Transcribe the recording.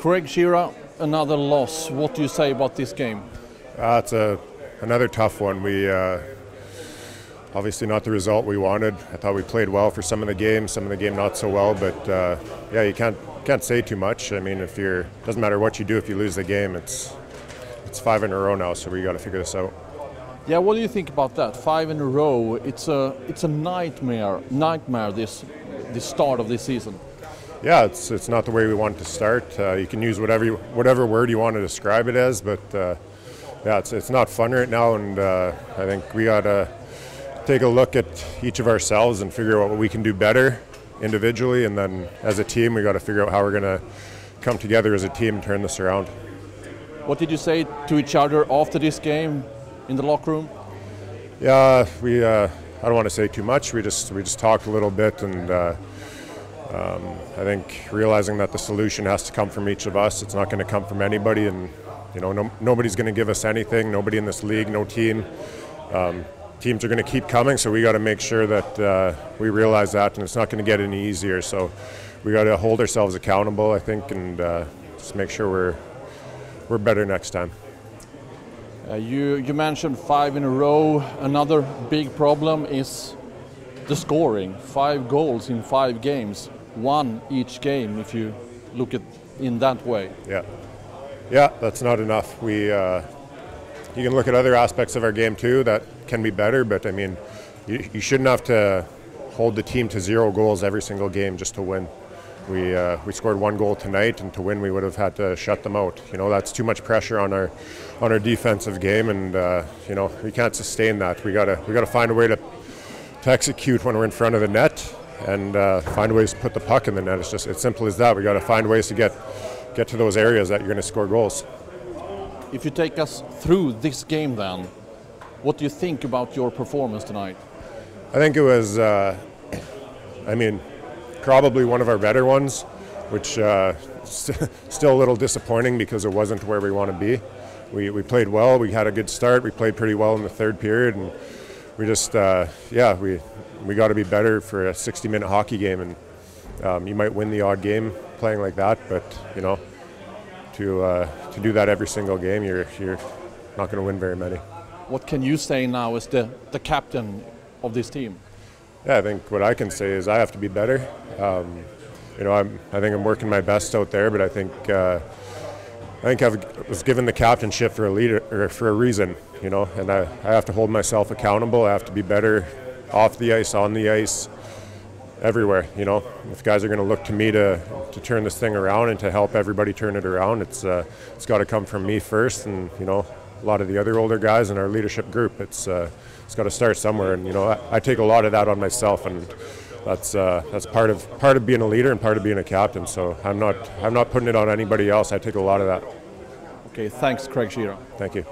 Craig Schira, another loss. What do you say about this game? It's another tough one. We obviously not the result we wanted. I thought we played well for some of the game not so well. But yeah, you can't say too much. I mean, doesn't matter what you do if you lose the game. It's 5 in a row now, so we got to figure this out. Yeah, what do you think about that? 5 in a row. It's a nightmare. This start of this season. Yeah, it's not the way we want to start. You can use whatever word you want to describe it as, but yeah, it's not fun right now, and I think we got to take a look at each of ourselves and figure out what we can do better individually, and then as a team we got to figure out how we're going to come together as a team and turn this around. What did you say to each other after this game in the locker room? Yeah, I don't want to say too much. We just talked a little bit, and I think realizing that the solution has to come from each of us. It's not going to come from anybody, and nobody's going to give us anything. Nobody in this league, no team. Teams are going to keep coming, so we got to make sure that we realize that, and it's not going to get any easier. So we got to hold ourselves accountable, I think, and just make sure we're better next time. You mentioned 5 in a row. Another big problem is the scoring. 5 goals in 5 games, 1 each game. If you look at in that way. Yeah, that's not enough. You can look at other aspects of our game too that can be better, but I mean, you shouldn't have to hold the team to 0 goals every single game just to win. We scored 1 goal tonight, and to win we would have had to shut them out. That's too much pressure on our defensive game, and we can't sustain that. We gotta find a way to execute when we're in front of the net, and find ways to put the puck in the net. It's simple as that. We got to find ways to get to those areas that you're going to score goals. If you take us through this game then, what do you think about your performance tonight? I think it was, probably one of our better ones, which still a little disappointing because it wasn't where we want to be. We played well, we had a good start, we played pretty well in the 3rd period, and we just, we got to be better for a 60-minute hockey game, and you might win the odd game playing like that, but to do that every single game, you're not going to win very many. What can you say now as the captain of this team? Yeah, I think what I can say is I have to be better. I think I'm working my best out there, but I think I was given the captainship for a reason, and I have to hold myself accountable. I have to be better off the ice, on the ice, everywhere. If guys are going to look to me to turn this thing around and to help everybody turn it around, it's got to come from me first, and a lot of the other older guys in our leadership group. It's got to start somewhere, and I take a lot of that on myself, and that's part of being a leader and part of being a captain. So I'm not putting it on anybody else. I take a lot of that. Okay, thanks, Craig Schira. Thank you.